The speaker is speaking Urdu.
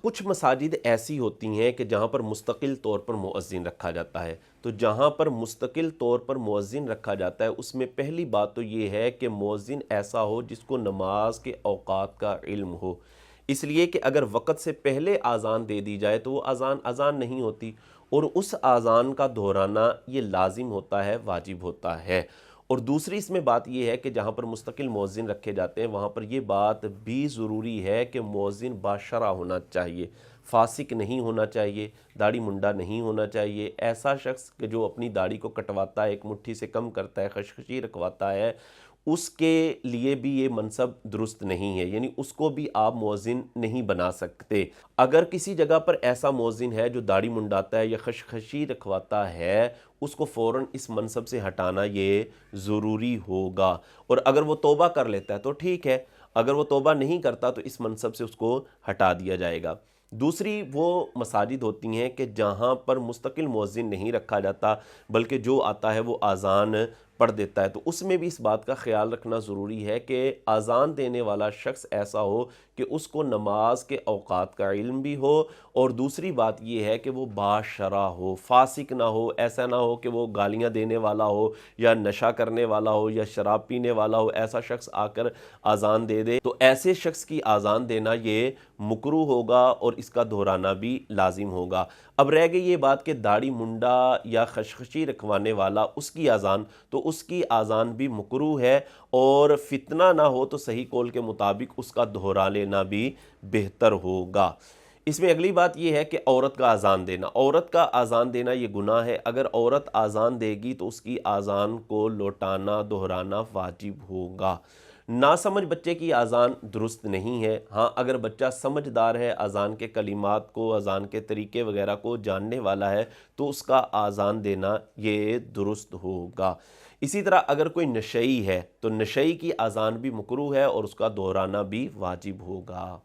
کچھ مساجد ایسی ہوتی ہیں کہ جہاں پر مستقل طور پر مؤذن رکھا جاتا ہے، تو جہاں پر مستقل طور پر مؤذن رکھا جاتا ہے اس میں پہلی بات تو یہ ہے کہ مؤذن ایسا ہو جس کو نماز کے اوقات کا علم ہو، اس لیے کہ اگر وقت سے پہلے اذان دے دی جائے تو وہ اذان نہیں ہوتی، اور اس اذان کا دہرانا یہ لازم ہوتا ہے، واجب ہوتا ہے۔ اور دوسری اس میں بات یہ ہے کہ جہاں پر مستقل مؤذن رکھے جاتے ہیں وہاں پر یہ بات بھی ضروری ہے کہ مؤذن باشرع ہونا چاہیے، فاسق نہیں ہونا چاہیے، داڑھی منڈا نہیں ہونا چاہیے، ایسا شخص کہ جو اپنی داڑھی کو کٹواتا ہے، ایک مٹھی سے کم کرتا ہے، خشخشی رکھواتا ہے، اس کے لیے بھی یہ منصب درست نہیں ہے، یعنی اس کو بھی آپ مؤذن نہیں بنا سکتے۔ اگر کسی جگہ پر ایسا مؤذن ہے جو داڑھی منڈاتا ہے یا خشخشی رکھواتا ہے، اس کو فوراً اس منصب سے ہٹانا یہ ضروری ہوگا، اور اگر وہ توبہ کر لیتا ہے تو ٹھیک ہے، اگر وہ توبہ نہیں کرتا تو اس منصب سے اس کو ہٹا دیا جائے گا۔ دوسری وہ مساجد ہوتی ہیں کہ جہاں پر مستقل مؤذن نہیں رکھا جاتا بلکہ جو آتا ہے وہ اذان پڑھ دیتا ہے، تو اس میں بھی اس بات کا خیال رکھنا ضروری ہے کہ اذان دینے والا شخص ایسا ہو کہ اس کو نماز کے اوقات کا علم بھی ہو، اور دوسری بات یہ ہے کہ وہ باشرع ہو، فاسق نہ ہو، ایسا نہ ہو کہ وہ گالیاں دینے والا ہو یا نشہ کرنے والا ہو یا شراب پینے والا ہو، ایسا شخص آ کر اذان دے دے تو ایسے شخص کی اذان دینا یہ مکروہ ہوگا اور اس کا دہرانا بھی لازم ہوگا۔ اب رہ گئی یہ بات کہ داڑھی منڈا یا خشخشی رکھوانے والا اس کی اذان، تو اس کی اذان بھی مکروہ ہے، اور فتنہ نہ ہو تو صحیح قول کے مطابق اس کا دہرا لینا بھی بہتر ہوگا۔ اس میں اگلی بات یہ ہے کہ عورت کا اذان دینا، عورت کا اذان دینا یہ گناہ ہے، اگر عورت اذان دے گی تو اس کی اذان کو لوٹانا دہرانا واجب ہوگا۔ ناسمجھ بچے کی اذان درست نہیں ہے، ہاں اگر بچہ سمجھدار ہے، اذان کے کلمات کو، اذان کے طریقے وغیرہ کو جاننے والا ہے تو اس کا اذان دینا یہ درست ہوگا۔ اسی طرح اگر کوئی نشئی ہے تو نشئی کی اذان بھی مکروہ ہے اور اس کا دہرانا بھی واجب ہوگا۔